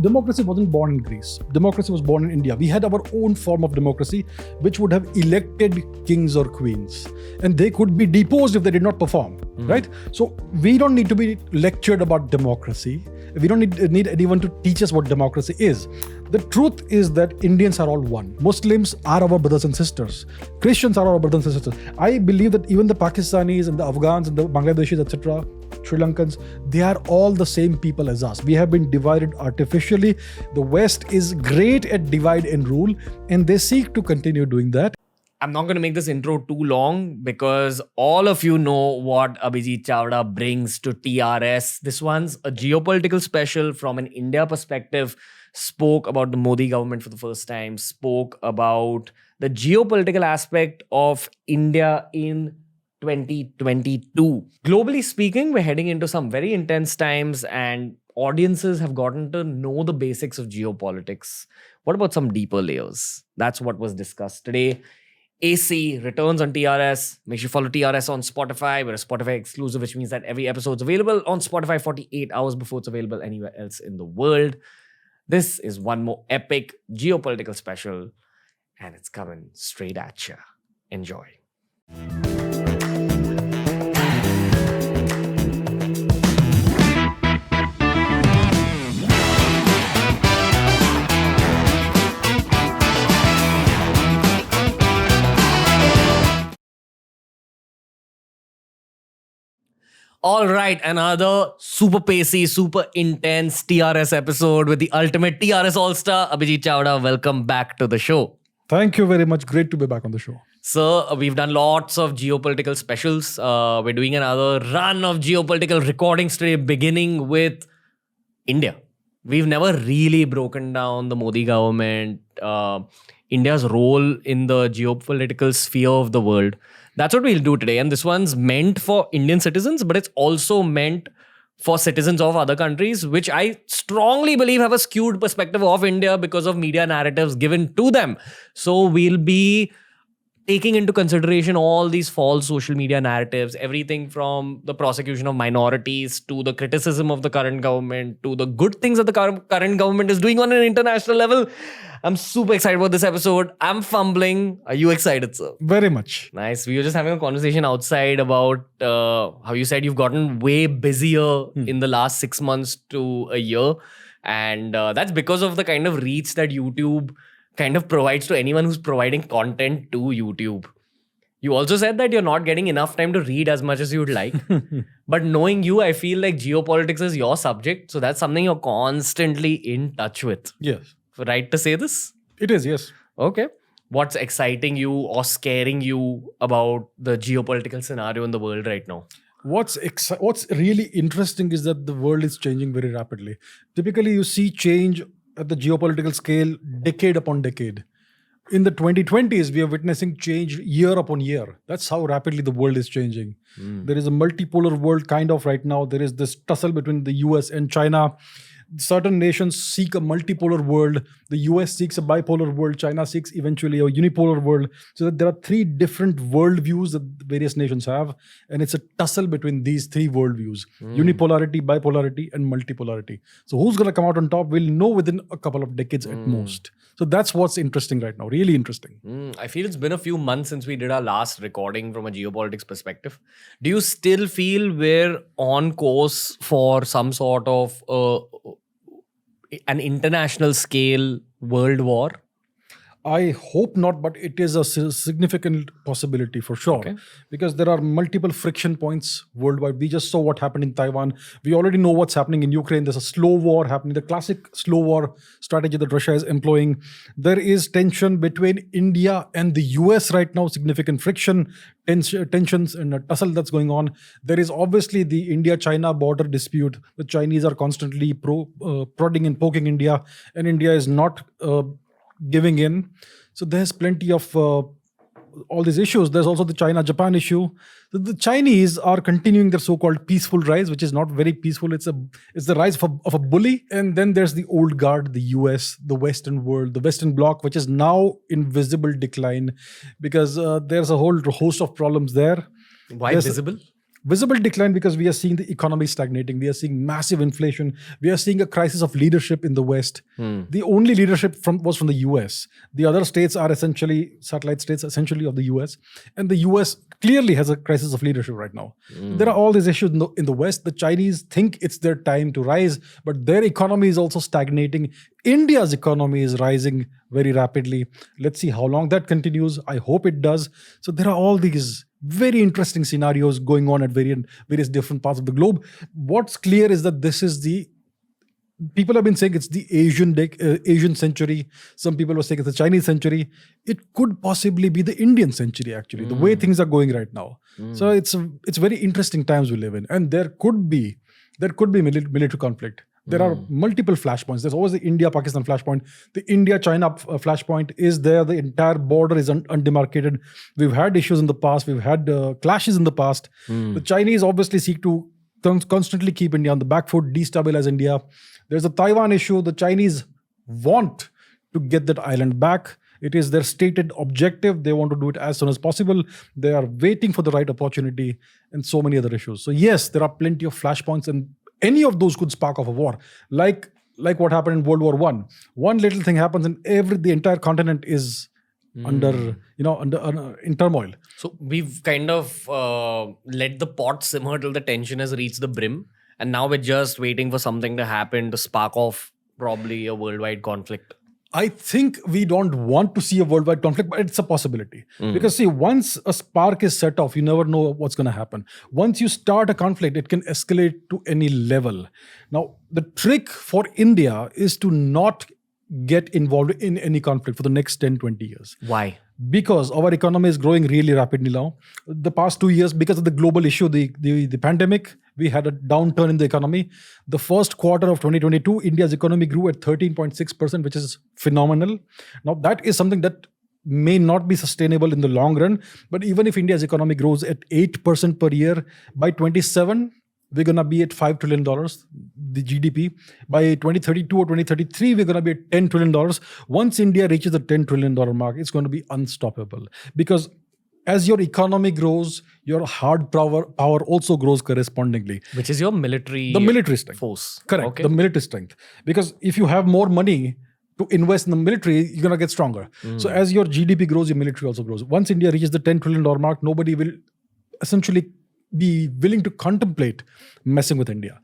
democracy wasn't born in Greece. Democracy was born in India. We had our own form of democracy, which would have elected kings or queens. And they could be deposed if they did not perform, right? So we don't need to be lectured about democracy. We don't need anyone to teach us what democracy is. The truth is that Indians are all one. Muslims are our brothers and sisters. Christians are our brothers and sisters. I believe that even the Pakistanis and the Afghans and the Bangladeshis, etc., Sri Lankans, they are all the same people as us. We have been divided artificially. The West is great at divide and rule, and they seek to continue doing that. I'm not going to make this intro too long because all of you know what Abhijit Chavda brings to TRS. This one's a geopolitical special from an India perspective. Spoke about the Modi government for the first time. Spoke about the geopolitical aspect of India in 2022. Globally speaking, we're heading into some very intense times and audiences have gotten to know the basics of geopolitics. What about some deeper layers? That's what was discussed today. AC returns on TRS. Make sure you follow TRS on Spotify. We're a Spotify exclusive, which means that every episode's available on Spotify 48 hours before it's available anywhere else in the world. This is one more epic geopolitical special, and it's coming straight at you. Enjoy. All right, another super pacey, super intense TRS episode with the ultimate TRS All-Star, Abhijit Chavda. Welcome back to the show. Thank you very much. Great to be back on the show. So, we've done lots of geopolitical specials. We're doing another run of geopolitical recordings today, beginning with India. We've never really broken down the Modi government, India's role in the geopolitical sphere of the world. That's what we'll do today. And this one's meant for Indian citizens, but it's also meant for citizens of other countries, which I strongly believe have a skewed perspective of India because of media narratives given to them. So we'll be taking into consideration all these false social media narratives, everything from the prosecution of minorities to the criticism of the current government to the good things that the current government is doing on an international level. I'm super excited about this episode. I'm fumbling. Are you excited, sir? Very much. Nice. We were just having a conversation outside about how you said you've gotten way busier in the last 6 months to a year. And that's because of the kind of reach that YouTube kind of provides to anyone who's providing content to YouTube. You also said that you're not getting enough time to read as much as you'd like. But knowing you, I feel like geopolitics is your subject. So that's something you're constantly in touch with. Yes. Right to say this? It is, yes. Okay. What's exciting you or scaring you about the geopolitical scenario in the world right now? What's really interesting is that the world is changing very rapidly. Typically, you see change at the geopolitical scale decade upon decade. In the 2020s, we are witnessing change year upon year. That's how rapidly the world is changing. There is a multipolar world kind of right now. There is this tussle between the US and China. Certain nations seek a multipolar world. The US seeks a bipolar world. China seeks eventually a unipolar world. So that there are three different worldviews that various nations have. And it's a tussle between these three worldviews. Unipolarity, bipolarity, and multipolarity. So who's going to come out on top, we'll know within a couple of decades at most. So that's what's interesting right now. Really interesting. I feel it's been a few months since we did our last recording from a geopolitics perspective. Do you still feel we're on course for some sort of an international scale world war? I hope not, but it is a significant possibility for sure. Okay. Because there are multiple friction points worldwide. We just saw what happened in Taiwan. We already know what's happening in Ukraine. There's a slow war happening, the classic slow war strategy that Russia is employing. There is tension between India and the US right now, significant friction, tensions and a tussle that's going on. There is obviously the India-China border dispute. The Chinese are constantly prodding and poking India, and India is not giving in. So there's plenty of all these issues. There's also the China-Japan issue. The Chinese are continuing their so-called peaceful rise, which is not very peaceful. It's the rise of a bully. And then there's the old guard, the US, the Western world, the Western bloc, which is now in visible decline because there's a whole host of problems there. Why visible? Visible decline because we are seeing the economy stagnating. We are seeing massive inflation. We are seeing a crisis of leadership in the West. The only leadership was from the US. The other states are essentially satellite states, essentially of the US. And the US clearly has a crisis of leadership right now. There are all these issues in the West. The Chinese think it's their time to rise, but their economy is also stagnating. India's economy is rising very rapidly. Let's see how long that continues. I hope it does. So there are all these very interesting scenarios going on at various different parts of the globe. What's clear is that this is people have been saying it's the Asian century. Some people were saying it's the Chinese century. It could possibly be the Indian century, actually, the way things are going right now. So it's very interesting times we live in. And there could be military conflict. There are multiple flashpoints. There's always the India-Pakistan flashpoint. The India-China flashpoint is there. The entire border is undemarcated. We've had issues in the past. We've had clashes in the past. The Chinese obviously seek to constantly keep India on the back foot, destabilize India. There's a Taiwan issue. The Chinese want to get that island back. It is their stated objective. They want to do it as soon as possible. They are waiting for the right opportunity and so many other issues. So yes, there are plenty of flashpoints, and any of those could spark off a war, like what happened in World War I. One little thing happens, and the entire continent is in turmoil. So we've kind of let the pot simmer till the tension has reached the brim, and now we're just waiting for something to happen to spark off probably a worldwide conflict. I think we don't want to see a worldwide conflict, but it's a possibility. Because see, once a spark is set off, you never know what's going to happen. Once you start a conflict, it can escalate to any level. Now, the trick for India is to not get involved in any conflict for the next 10, 20 years. Why? Because our economy is growing really rapidly now. The past 2 years, because of the global issue, the pandemic, we had a downturn in the economy. The first quarter of 2022, India's economy grew at 13.6%, which is phenomenal. Now, that is something that may not be sustainable in the long run. But even if India's economy grows at 8% per year, by 27, we're going to be at $5 trillion, the GDP. By 2032 or 2033, we're going to be at $10 trillion. Once India reaches the $10 trillion mark, it's going to be unstoppable. Because as your economy grows, your hard power also grows correspondingly. Which is your military strength. Force. Correct, Okay. the military strength. Because if you have more money to invest in the military, you're going to get stronger. So as your GDP grows, your military also grows. Once India reaches the $10 trillion mark, nobody will essentially be willing to contemplate messing with India.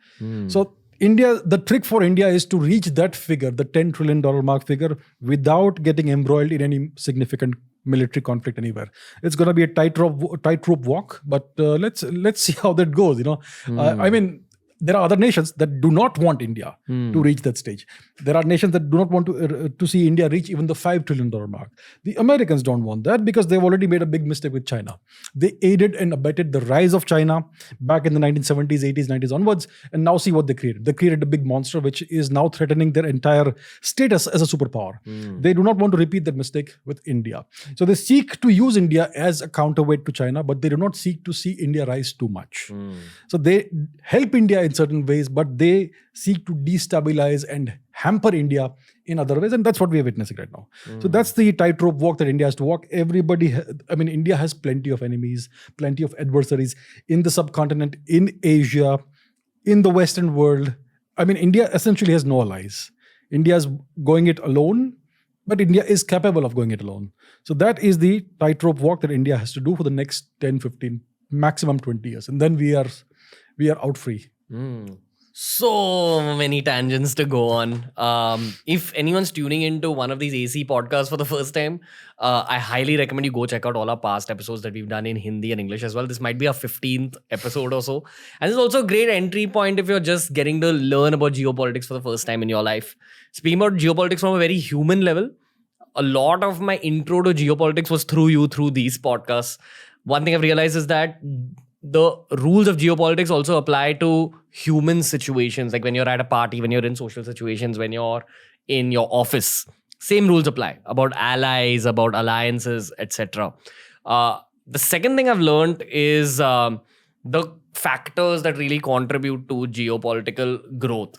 So the trick for India is to reach that figure, the $10 trillion mark figure, without getting embroiled in any significant military conflict anywhere. It's going to be a tightrope walk, but let's see how that goes. I mean, there are other nations that do not want India to reach that stage. There are nations that do not want to see India reach even the $5 trillion mark. The Americans don't want that because they've already made a big mistake with China. They aided and abetted the rise of China back in the 1970s, 80s, 90s onwards, and now see what they created. They created a big monster which is now threatening their entire status as a superpower. They do not want to repeat that mistake with India. So they seek to use India as a counterweight to China, but they do not seek to see India rise too much. So they help India in certain ways, but they seek to destabilize and hamper India in other ways, and that's what we are witnessing right now. So that's the tightrope walk that India has to walk. India has plenty of enemies, plenty of adversaries in the subcontinent, in Asia, in the Western world. India essentially has no allies. India is going it alone, but India is capable of going it alone. So that is the tightrope walk that India has to do for the next 10, 15, maximum 20 years. And then we are out free. So many tangents to go on. If anyone's tuning into one of these AC podcasts for the first time, I highly recommend you go check out all our past episodes that we've done in Hindi and English as well. This might be our 15th episode or so. And it's also a great entry point if you're just getting to learn about geopolitics for the first time in your life. Speaking about geopolitics from a very human level, a lot of my intro to geopolitics was through these podcasts. One thing I've realized is that the rules of geopolitics also apply to human situations, like when you're at a party, when you're in social situations, when you're in your office. Same rules apply about allies, about alliances, etc. The second thing I've learned is the factors that really contribute to geopolitical growth.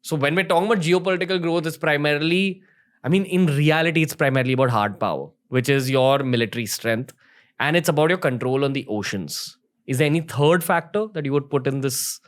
So when we're talking about geopolitical growth, it's primarily, in reality, it's primarily about hard power, which is your military strength. And it's about your control on the oceans. Is there any third factor that you would put in this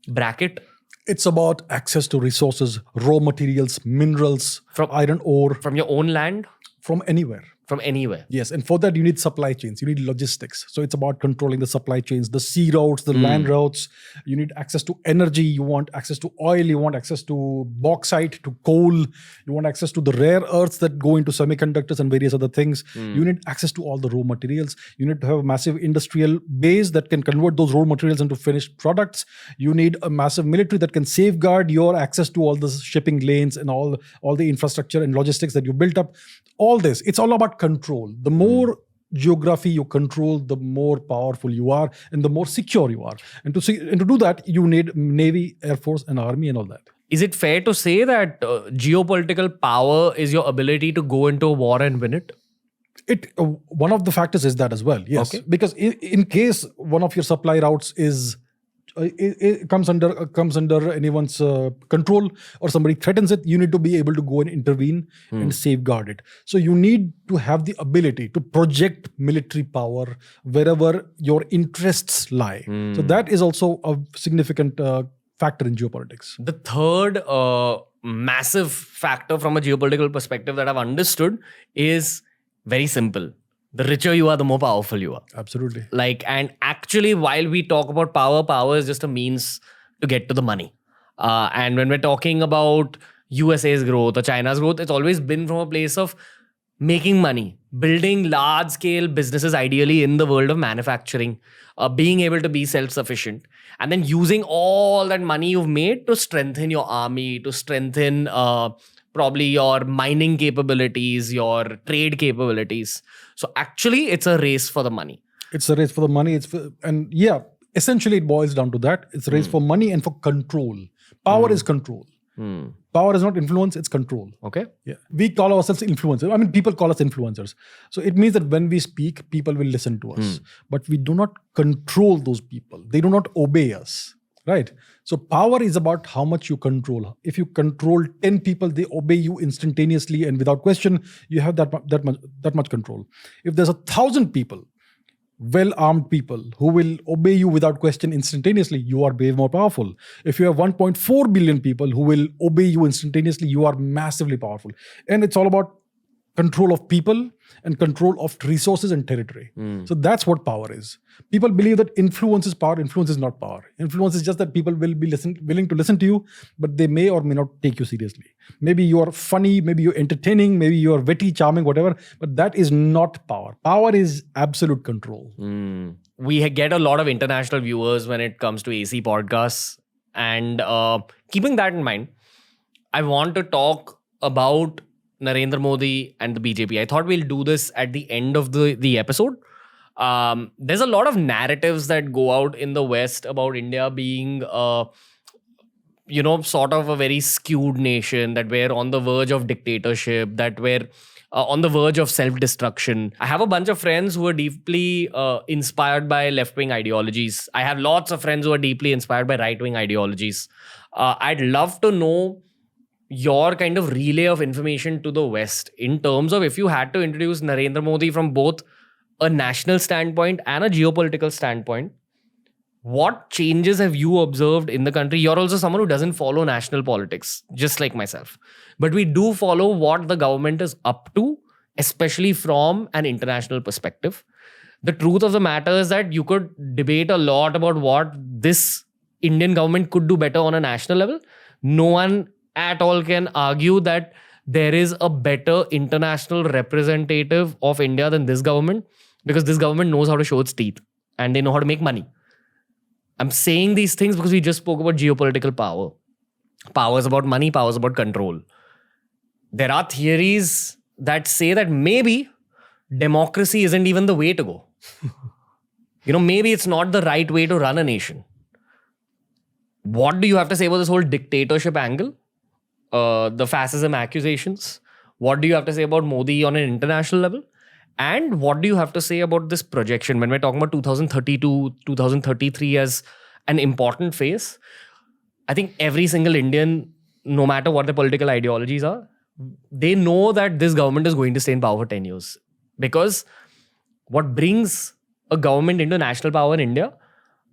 bracket? It's about access to resources, raw materials, minerals, From- iron ore, From your own land? from anywhere. From anywhere? Yes, and for that you need supply chains, you need logistics. So it's about controlling the supply chains, the sea routes, the land routes. You need access to energy, you want access to oil, you want access to bauxite, to coal, you want access to the rare earths that go into semiconductors and various other things. You need access to all the raw materials. You need to have a massive industrial base that can convert those raw materials into finished products. You need a massive military that can safeguard your access to all the shipping lanes and all the infrastructure and logistics that you built up. All this, it's all about control. The more geography you control, the more powerful you are and the more secure you are. And to do that, you need Navy, Air Force, and Army and all that. Is it fair to say that geopolitical power is your ability to go into a war and win it? One of the factors is that as well, yes. Okay. Because in case one of your supply routes is it comes under anyone's control or somebody threatens it, you need to be able to go and intervene and safeguard it. So you need to have the ability to project military power wherever your interests lie. So that is also a significant factor in geopolitics. The third massive factor from a geopolitical perspective that I've understood is very simple. The richer you are, the more powerful you are. Absolutely. And actually, while we talk about power is just a means to get to the money. And when we're talking about USA's growth or China's growth, it's always been from a place of making money, building large-scale businesses, ideally in the world of manufacturing, being able to be self-sufficient, and then using all that money you've made to strengthen your army, to strengthen probably your mining capabilities, your trade capabilities. So actually, it's a race for the money. It's a race for the money. Essentially it boils down to that. It's a race for money and for control. Power is control. Power is not influence, it's control. Okay. Yeah. We call ourselves influencers. I mean, people call us influencers. So it means that when we speak, people will listen to us. But we do not control those people. They do not obey us. Right? So power is about how much you control. If you control 10 people, they obey you instantaneously and without question, you have that much control. If there's 1,000 people, well-armed people who will obey you without question instantaneously, you are way more powerful. If you have 1.4 billion people who will obey you instantaneously, you are massively powerful. And it's all about control of people and control of resources and territory. So that's what power is. People believe that influence is power. Influence is not power. Influence is just that people will be willing to listen to you, but they may or may not take you seriously. Maybe you are funny, maybe you're entertaining, maybe you are witty, charming, whatever, but that is not power. Power is absolute control. We get a lot of international viewers when it comes to AC podcasts. And keeping that in mind, I want to talk about Narendra Modi and the BJP. I thought we'll do this at the end of the episode. There's a lot of narratives that go out in the West about India being, sort of a very skewed nation, that we're on the verge of dictatorship, that we're on the verge of self-destruction. I have a bunch of friends who are deeply inspired by left-wing ideologies. I have lots of friends who are deeply inspired by right-wing ideologies. I'd love to know your kind of relay of information to the West in terms of if you had to introduce Narendra Modi from both a national standpoint and a geopolitical standpoint, what changes have you observed in the country? You're also someone who doesn't follow national politics, just like myself. But we do follow what the government is up to, especially from an international perspective. The truth of the matter is that you could debate a lot about what this Indian government could do better on a national level. No one at all can argue that there is a better international representative of India than this government, because this government knows how to show its teeth and they know how to make money. I'm saying these things because we just spoke about geopolitical power. Power is about money, power is about control. There are theories that say that maybe democracy isn't even the way to go. Maybe it's not the right way to run a nation. What do you have to say about this whole dictatorship angle? The fascism accusations? What do you have to say about Modi on an international level? And what do you have to say about this projection when we're talking about 2032, 2033 as an important phase? I think every single Indian, no matter what their political ideologies are, they know that this government is going to stay in power for 10 years. Because what brings a government into national power in India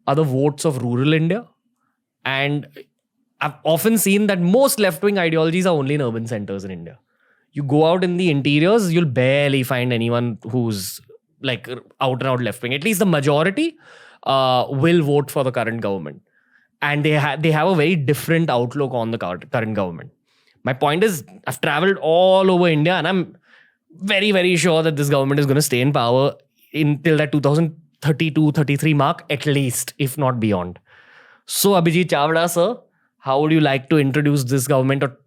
are the votes of rural India. And I've often seen that most left-wing ideologies are only in urban centers in India. You go out in the interiors, you'll barely find anyone who's like out and out left-wing. At least the majority will vote for the current government. And they have a very different outlook on the current government. My point is, I've traveled all over India and I'm very, very sure that this government is going to stay in power until that 2032-33 mark, at least, if not beyond. So, Abhijit Chavda, sir, how would you like to introduce this government or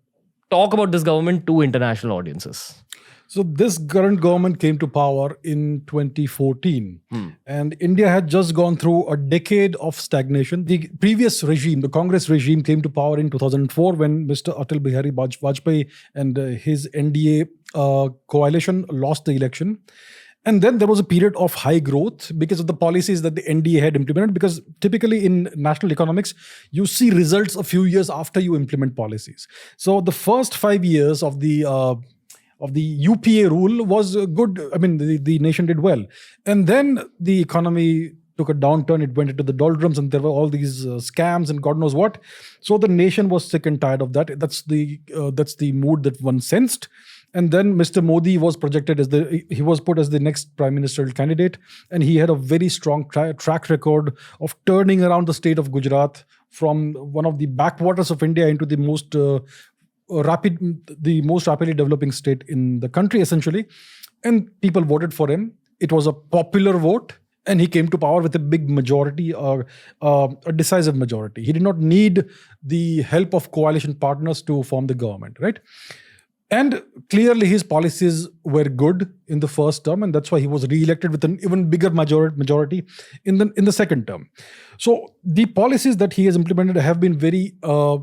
talk about this government to international audiences? So this current government came to power in 2014 and India had just gone through a decade of stagnation. The previous regime, the Congress regime, came to power in 2004 when Mr. Atal Bihari Vajpayee and his NDA coalition lost the election. And then there was a period of high growth because of the policies that the NDA had implemented. Because typically in national economics, you see results a few years after you implement policies. So the first 5 years of the UPA rule was good. I mean, the nation did well. And then the economy took a downturn. It went into the doldrums and there were all these scams and God knows what. So the nation was sick and tired of that. That's the mood that one sensed. And then Mr. Modi was projected as he was put as the next prime ministerial candidate. And he had a very strong track record of turning around the state of Gujarat from one of the backwaters of India into the most rapidly developing state in the country, essentially. And people voted for him. It was a popular vote. And he came to power with a big majority, or a decisive majority. He did not need the help of coalition partners to form the government, right? And clearly his policies were good in the first term, and that's why he was re-elected with an even bigger majority in the second term. So the policies that he has implemented have been very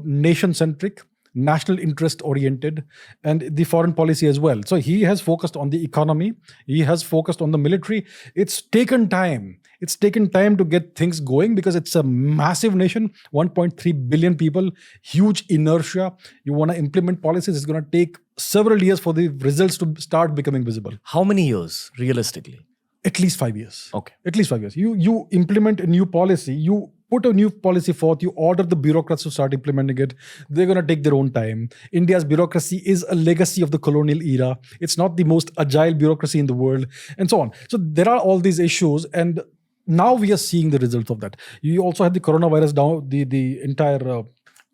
nation-centric, national interest oriented, and the foreign policy as well. So he has focused on the economy. He has focused on the military. It's taken time. It's taken time to get things going because it's a massive nation, 1.3 billion people, huge inertia. You want to implement policies, it's going to take several years for the results to start becoming visible. How many years, realistically? At least 5 years. Okay. At least 5 years. You implement a new policy, you put a new policy forth, you order the bureaucrats to start implementing it. They're going to take their own time. India's bureaucracy is a legacy of the colonial era. It's not the most agile bureaucracy in the world, and so on. So there are all these issues, and now we are seeing the results of that. You also had the coronavirus down, the entire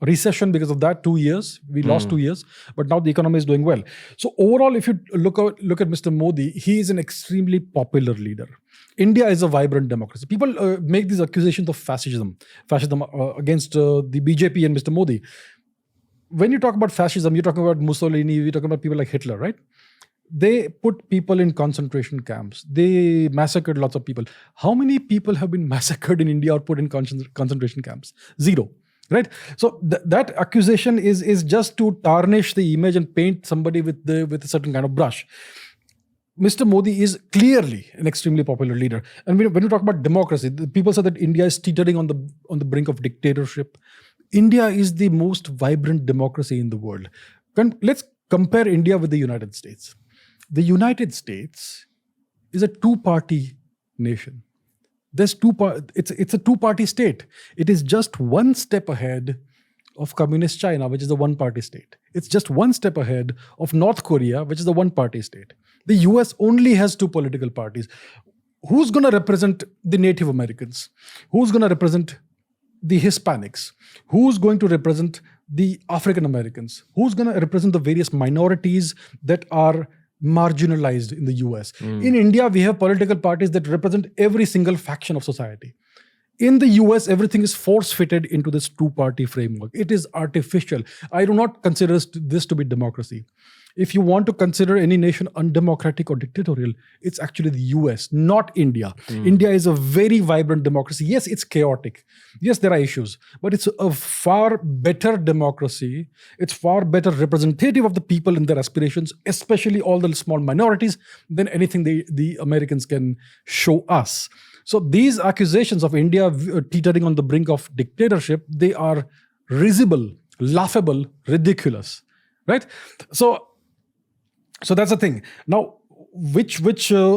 recession because of that. 2 years. We lost 2 years, but now the economy is doing well. So overall, if you look at Mr. Modi, he is an extremely popular leader. India is a vibrant democracy. People make these accusations of fascism against the BJP and Mr. Modi. When you talk about fascism, you're talking about Mussolini, you're talking about people like Hitler, right? They put people in concentration camps. They massacred lots of people. How many people have been massacred in India or put in concentration camps? Zero. Right? So that accusation is just to tarnish the image and paint somebody with a certain kind of brush. Mr. Modi is clearly an extremely popular leader. And when you talk about democracy, people say that India is teetering on the brink of dictatorship. India is the most vibrant democracy in the world. Let's compare India with the United States. The United States is a two-party nation. It's a two-party state. It is just one step ahead of communist China, which is a one-party state. It's just one step ahead of North Korea, which is a one-party state. The US only has two political parties. Who's going to represent the Native Americans? Who's going to represent the Hispanics? Who's going to represent the African Americans? Who's going to represent the various minorities that are marginalized in the US? In India, we have political parties that represent every single faction of society. In the US, everything is force-fitted into this two-party framework. It is artificial. I do not consider this to be democracy. If you want to consider any nation undemocratic or dictatorial, it's actually the US, not India. India is a very vibrant democracy. Yes, it's chaotic. Yes, there are issues, but it's a far better democracy. It's far better representative of the people and their aspirations, especially all the small minorities, than anything the Americans can show us. So these accusations of India teetering on the brink of dictatorship, they are risible, laughable, ridiculous, right? So that's the thing. Now, which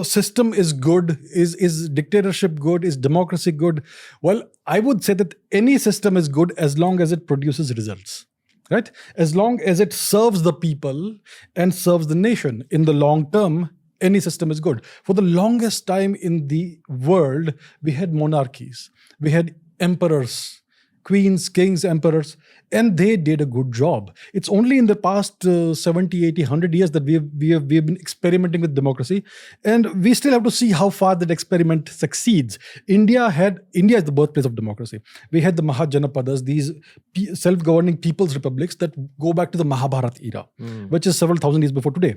system is good? Is dictatorship good? Is democracy good? Well, I would say that any system is good as long as it produces results, right? As long as it serves the people and serves the nation in the long term, any system is good. For the longest time in the world, we had monarchies, we had emperors, queens, kings, emperors, and they did a good job. It's only in the past 70, 80, 100 years that we have been experimenting with democracy, and we still have to see how far that experiment succeeds. India is the birthplace of democracy. We had the Mahajanapadas, these self-governing people's republics that go back to the Mahabharata era, which is several thousand years before today.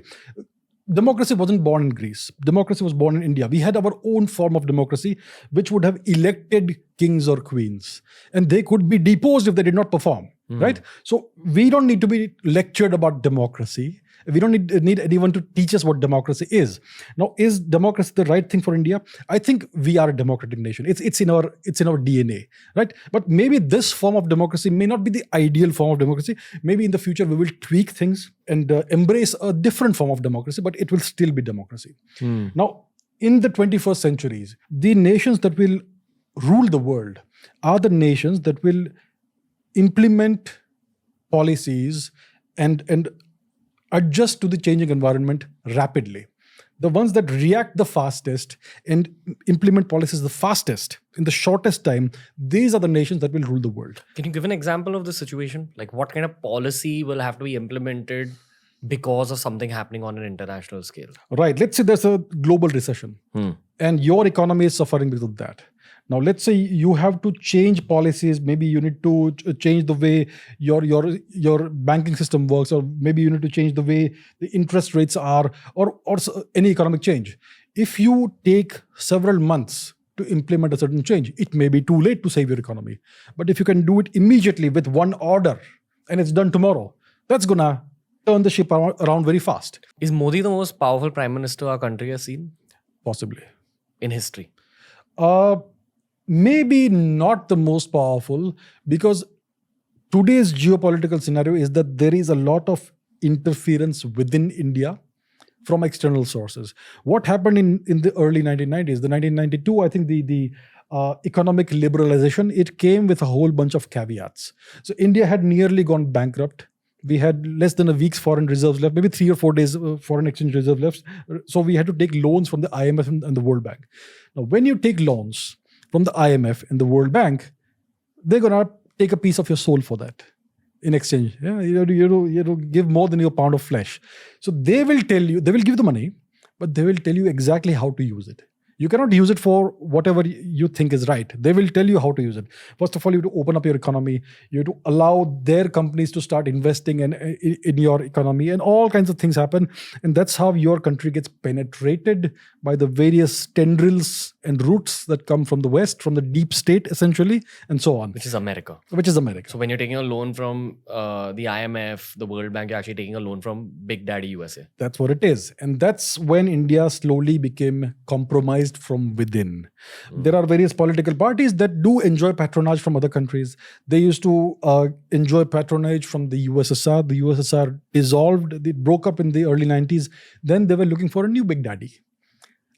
Democracy wasn't born in Greece. Democracy was born in India. We had our own form of democracy, which would have elected kings or queens. And they could be deposed if they did not perform, right? So we don't need to be lectured about democracy. We don't need anyone to teach us what democracy is. Now, is democracy the right thing for India? I think we are a democratic nation. It's in our DNA, right? But maybe this form of democracy may not be the ideal form of democracy. Maybe in the future we will tweak things and embrace a different form of democracy, but it will still be democracy. Now, in the 21st centuries, the nations that will rule the world are the nations that will implement policies and adjust to the changing environment rapidly. The ones that react the fastest and implement policies the fastest in the shortest time, these are the nations that will rule the world. Can you give an example of the situation? Like what kind of policy will have to be implemented because of something happening on an international scale? Right. Let's say there's a global recession and your economy is suffering because of that. Now, let's say you have to change policies. Maybe you need to change the way your banking system works, or maybe you need to change the way the interest rates are, or any economic change. If you take several months to implement a certain change, it may be too late to save your economy. But if you can do it immediately with one order and it's done tomorrow, that's going to turn the ship around very fast. Is Modi the most powerful prime minister our country has seen? Possibly. In history? Maybe not the most powerful, because today's geopolitical scenario is that there is a lot of interference within India from external sources. What happened in the early 1990s, the 1992, I think the economic liberalization, it came with a whole bunch of caveats. So India had nearly gone bankrupt. We had less than a week's foreign reserves left, maybe 3 or 4 days foreign exchange reserve left. So we had to take loans from the IMF and the World Bank. Now, when you take loans from the IMF and the World Bank, they're going to take a piece of your soul for that in exchange. Yeah, you have to give more than your pound of flesh. So they will tell you, they will give the money, but they will tell you exactly how to use it. You cannot use it for whatever you think is right. They will tell you how to use it. First of all, you have to open up your economy. You have to allow their companies to start investing in your economy, and all kinds of things happen. And that's how your country gets penetrated by the various tendrils and roots that come from the West, from the deep state, essentially, and so on. Which is America. So when you're taking a loan from the IMF, the World Bank, you're actually taking a loan from Big Daddy USA. That's what it is. And that's when India slowly became compromised from within. There are various political parties that do enjoy patronage from other countries. They used to enjoy patronage from the USSR. The USSR dissolved. It broke up in the early 90s. Then they were looking for a new big daddy.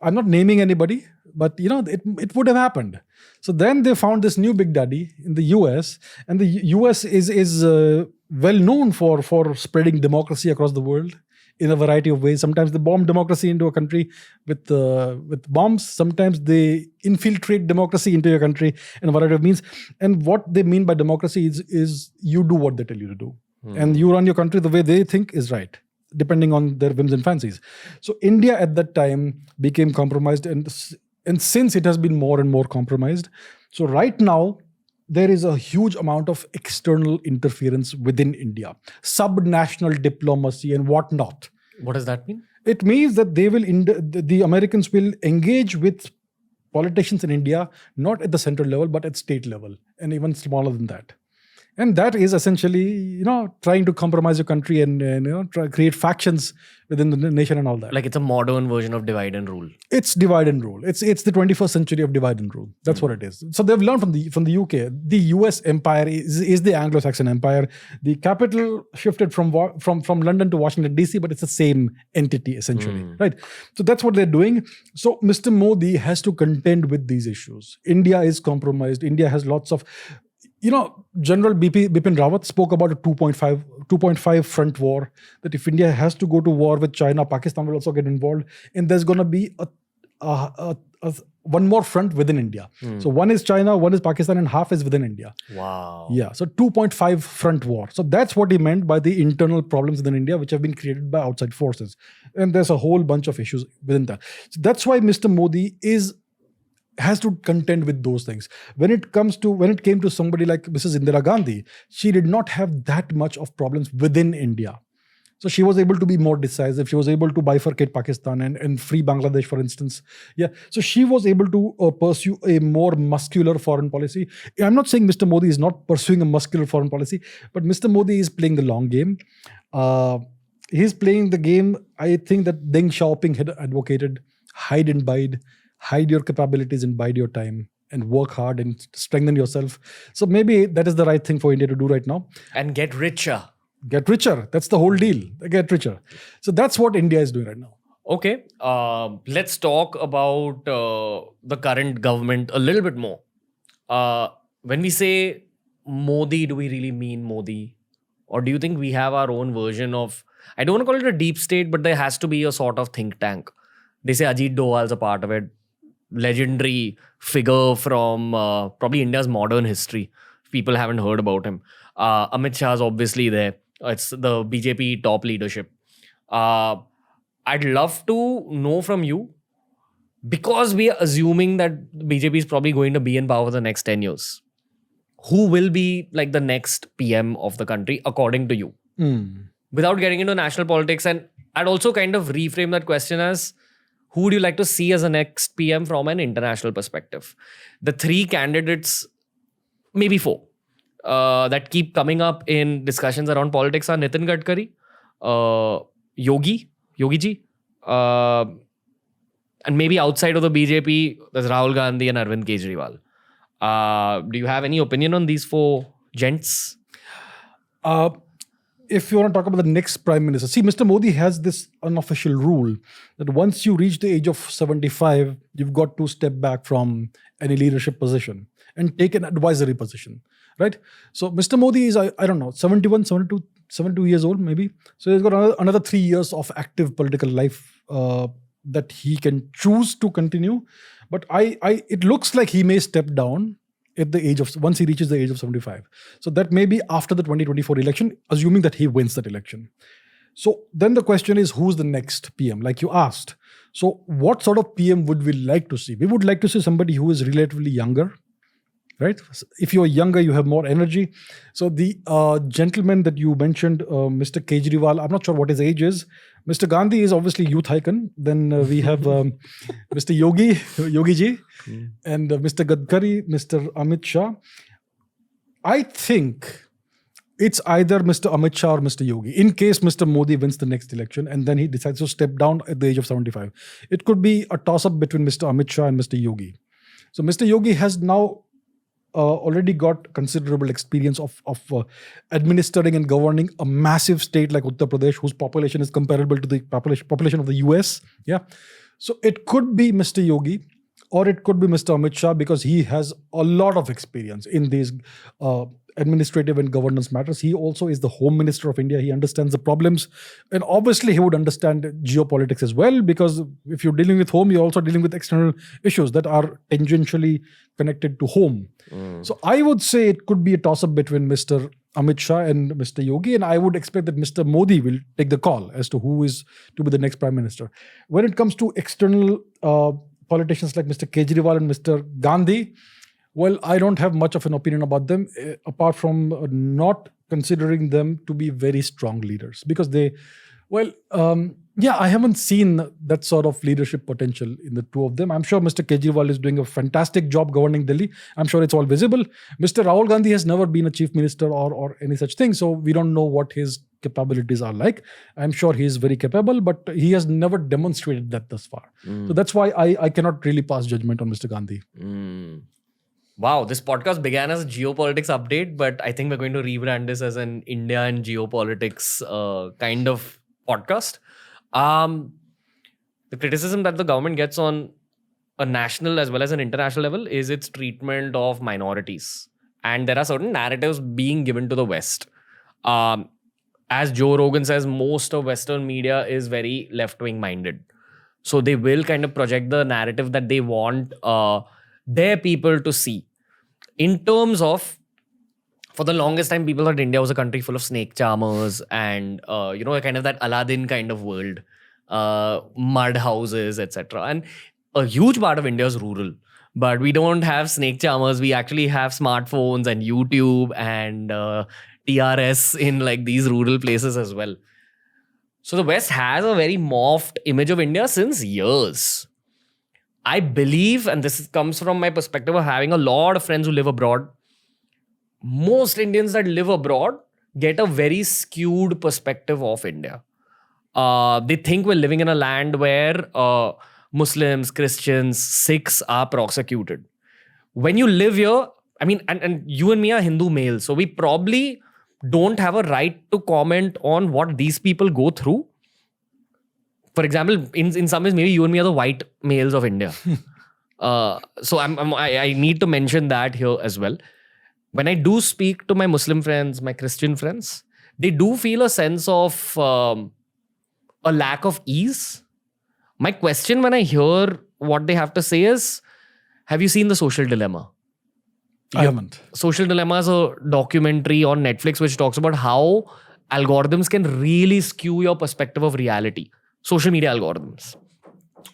I'm not naming anybody, but it would have happened. So then they found this new big daddy in the US, and the US is well known for spreading democracy across the world in a variety of ways. Sometimes they bomb democracy into a country with bombs. Sometimes they infiltrate democracy into your country in a variety of means. And what they mean by democracy is you do what they tell you to do. And you run your country the way they think is right, depending on their whims and fancies. So India at that time became compromised, and since it has been more and more compromised. So right now, there is a huge amount of external interference within India, subnational diplomacy and whatnot. What does that mean? It means that the Americans will engage with politicians in India, not at the central level, but at state level, and even smaller than that. And that is essentially, trying to compromise your country and create factions within the nation and all that. Like it's a modern version of divide and rule. It's divide and rule. It's the 21st century of divide and rule. That's what it is. So they've learned from the UK. The US empire is the Anglo-Saxon empire. The capital shifted from London to Washington DC, but it's the same entity essentially, right? So that's what they're doing. So Mr. Modi has to contend with these issues. India is compromised. India has lots of, General Bipin Rawat spoke about a 2.5 front war, that if India has to go to war with China, Pakistan will also get involved, and there's going to be a one more front within India. So one is China, one is Pakistan, and half is within India. Wow. Yeah, so 2.5 front war. So that's what he meant by the internal problems within India, which have been created by outside forces. And there's a whole bunch of issues within that. So that's why Mr. Modi has to contend with those things. When it came to somebody like Mrs. Indira Gandhi, she did not have that much of problems within India. So she was able to be more decisive. She was able to bifurcate Pakistan and free Bangladesh, for instance. Yeah. So she was able to pursue a more muscular foreign policy. I'm not saying Mr. Modi is not pursuing a muscular foreign policy, but Mr. Modi is playing the long game. He's playing the game, I think, that Deng Xiaoping had advocated: hide and bide. Hide your capabilities and bide your time, and work hard and strengthen yourself. So maybe that is the right thing for India to do right now. And get richer. Get richer. That's the whole deal. Get richer. So that's what India is doing right now. Okay. Let's talk about the current government a little bit more. When we say Modi, do we really mean Modi? Or do you think we have our own version of, I don't want to call it a deep state, but there has to be a sort of think tank. They say Ajit Doval is a part of it. Legendary figure from probably India's modern history. People haven't heard about him. Amit Shah is obviously there. It's the BJP top leadership. I'd love to know from you, because we are assuming that BJP is probably going to be in power for the next 10 years. Who will be like the next PM of the country, according to you? Without getting into national politics. And I'd also kind of reframe that question as, who would you like to see as the next PM from an international perspective? The three candidates, maybe four, that keep coming up in discussions around politics are Nitin Gadkari, Yogi Ji, and maybe outside of the BJP, there's Rahul Gandhi and Arvind Kejriwal. Do you have any opinion on these four gents? If you want to talk about the next prime minister, see, Mr. Modi has this unofficial rule that once you reach the age of 75, you've got to step back from any leadership position and take an advisory position, right? So Mr. Modi is, I don't know, 71, 72 years old maybe. So he's got another 3 years of active political life that he can choose to continue. But it looks like he may step down at the age of, once he reaches the age of 75. So that may be after the 2024 election, assuming that he wins that election. So then the question is, who's the next PM, like you asked? So what sort of PM would we like to see? We would like to see somebody who is relatively younger, right? If you're younger, you have more energy. So the gentleman that you mentioned, Mr. Kejriwal, I'm not sure what his age is. Mr. Gandhi is obviously youth icon. Then we have Mr. Yogi Ji, and Mr. Gadkari, Mr. Amit Shah. I think it's either Mr. Amit Shah or Mr. Yogi, in case Mr. Modi wins the next election and then he decides to step down at the age of 75. It could be a toss-up between Mr. Amit Shah and Mr. Yogi. So Mr. Yogi has now already got considerable experience of administering and governing a massive state like Uttar Pradesh, whose population is comparable to the population of the US. Yeah. So it could be Mr. Yogi or it could be Mr. Amit Shah, because he has a lot of experience in these administrative and governance matters. He also is the Home Minister of India. He understands the problems. And obviously, he would understand geopolitics as well, because if you're dealing with home, you're also dealing with external issues that are tangentially connected to home. So I would say it could be a toss-up between Mr. Amit Shah and Mr. Yogi. And I would expect that Mr. Modi will take the call as to who is to be the next Prime Minister. When it comes to external politicians like Mr. Kejriwal and Mr. Gandhi, well, I don't have much of an opinion about them, apart from not considering them to be very strong leaders, because they Well, yeah, I haven't seen that sort of leadership potential in the two of them. I'm sure Mr. Kejriwal is doing a fantastic job governing Delhi. I'm sure it's all visible. Mr. Rahul Gandhi has never been a chief minister or any such thing, so we don't know what his capabilities are like. I'm sure he is very capable, but he has never demonstrated that thus far. So that's why I cannot really pass judgment on Mr. Gandhi. Wow, this podcast began as a geopolitics update, but I think we're going to rebrand this as an India and geopolitics kind of podcast. The criticism that the government gets on a national as well as an international level is its treatment of minorities. And there are certain narratives being given to the West. As Joe Rogan says, most of Western media is very left-wing minded. So they will kind of project the narrative that they want their people to see. In terms of, for the longest time, people thought India was a country full of snake charmers and, kind of that Aladdin kind of world, mud houses, etc. And a huge part of India is rural. But we don't have snake charmers. We actually have smartphones and YouTube and TRS in like these rural places as well. So the West has a very morphed image of India since years. I believe, and this comes from my perspective of having a lot of friends who live abroad, most Indians that live abroad get a very skewed perspective of India. They think we're living in a land where Muslims, Christians, Sikhs are prosecuted. When you live here, I mean, and you and me are Hindu males, so we probably don't have a right to comment on what these people go through. For example, in some ways, maybe you and me are the white males of India. So I need to mention that here as well. When I do speak to my Muslim friends, my Christian friends, they do feel a sense of a lack of ease. My question when I hear what they have to say is, have you seen The Social Dilemma? I haven't. Social Dilemma is a documentary on Netflix which talks about how algorithms can really skew your perspective of reality. Social media algorithms.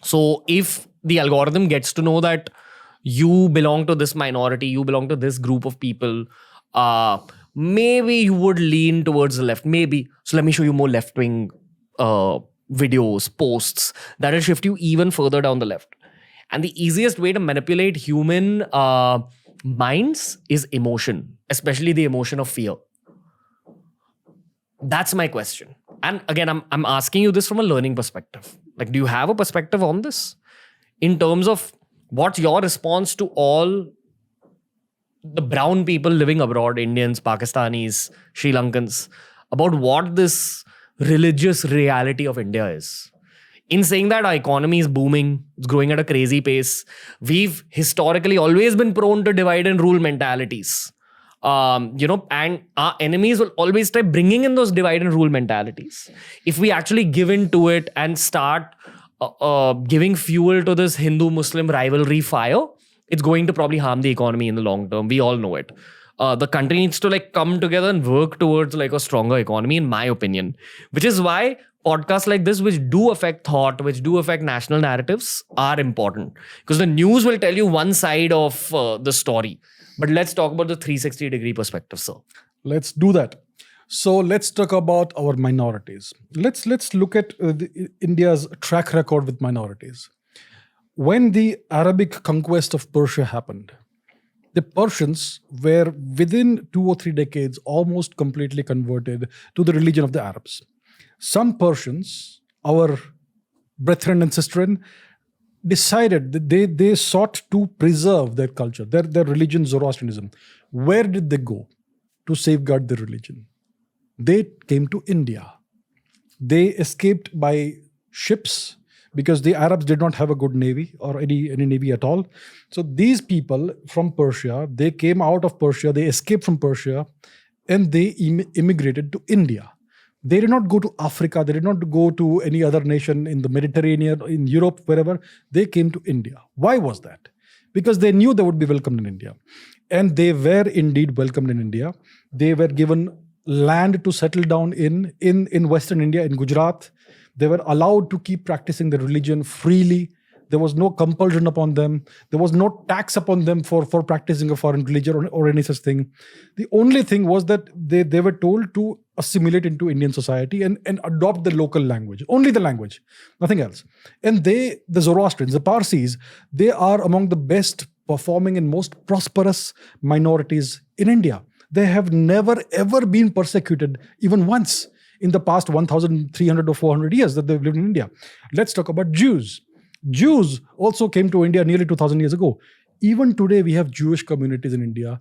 So if the algorithm gets to know that you belong to this minority, you belong to this group of people, maybe you would lean towards the left. Maybe. So let me show you more left-wing videos, posts that will shift you even further down the left. And the easiest way to manipulate human minds is emotion, especially the emotion of fear. That's my question. And again, I'm asking you this from a learning perspective. Like, do you have a perspective on this? In terms of what's your response to all the brown people living abroad, Indians, Pakistanis, Sri Lankans, about what this religious reality of India is? In saying that, our economy is booming, it's growing at a crazy pace. We've historically always been prone to divide and rule mentalities. And our enemies will always try bringing in those divide and rule mentalities. If we actually give in to it and start giving fuel to this Hindu-Muslim rivalry fire, it's going to probably harm the economy in the long term. We all know it. The country needs to come together and work towards a stronger economy, in my opinion. Which is why podcasts like this, which do affect thought, which do affect national narratives, are important. Because the news will tell you one side of the story. But let's talk about the 360-degree perspective, sir. Let's do that. So let's talk about our minorities. Let's look at India's track record with minorities. When the Arabic conquest of Persia happened, the Persians were within 2 or 3 decades almost completely converted to the religion of the Arabs. Some Persians, our brethren and sistren, decided that they sought to preserve their culture, their religion, Zoroastrianism. Where did they go to safeguard their religion? They came to India. They escaped by ships because the Arabs did not have a good navy or any navy at all. So these people from Persia, they came out of Persia, they escaped from Persia, and they immigrated to India. They did not go to Africa. They did not go to any other nation in the Mediterranean, in Europe, wherever. They came to India. Why was that? Because they knew they would be welcomed in India. And they were indeed welcomed in India. They were given land to settle down in Western India, in Gujarat. They were allowed to keep practicing their religion freely. There was no compulsion upon them. There was no tax upon them for practicing a foreign religion or any such thing. The only thing was that they were told to assimilate into Indian society and adopt the local language, only the language, nothing else. And the Zoroastrians, the Parsis, they are among the best performing and most prosperous minorities in India. They have never ever been persecuted even once in the past 1,300 or 400 years that they've lived in India. Let's talk about Jews. Jews also came to India nearly 2,000 years ago. Even today, we have Jewish communities in India.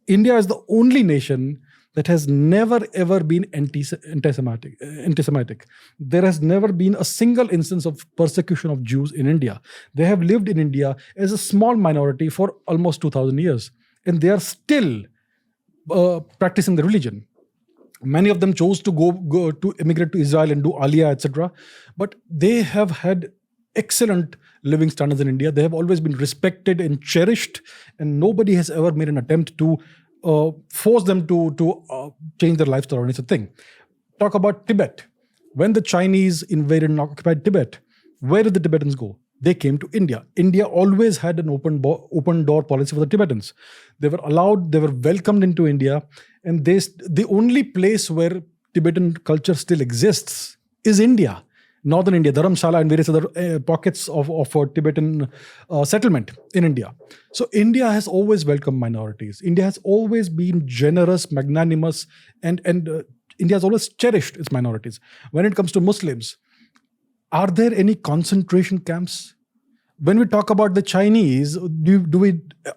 India is the only nation that has never ever been anti-Semitic. There has never been a single instance of persecution of Jews in India. They have lived in India as a small minority for almost 2,000 years, and they are still practicing the religion. Many of them chose to go to immigrate to Israel and do Aliyah, etc. But they have had excellent living standards in India. They have always been respected and cherished, and nobody has ever made an attempt to force them to change their lifestyle or anything. Talk about Tibet. When the Chinese invaded and occupied Tibet, where did the Tibetans go? They came to India. India always had an open door policy for the Tibetans. They were allowed, they were welcomed into India, and the only place where Tibetan culture still exists is India. Northern India, Dharamshala and various other pockets of Tibetan settlement in India. So India has always welcomed minorities. India has always been generous, magnanimous, and India has always cherished its minorities. When it comes to Muslims, are there any concentration camps? When we talk about the Chinese,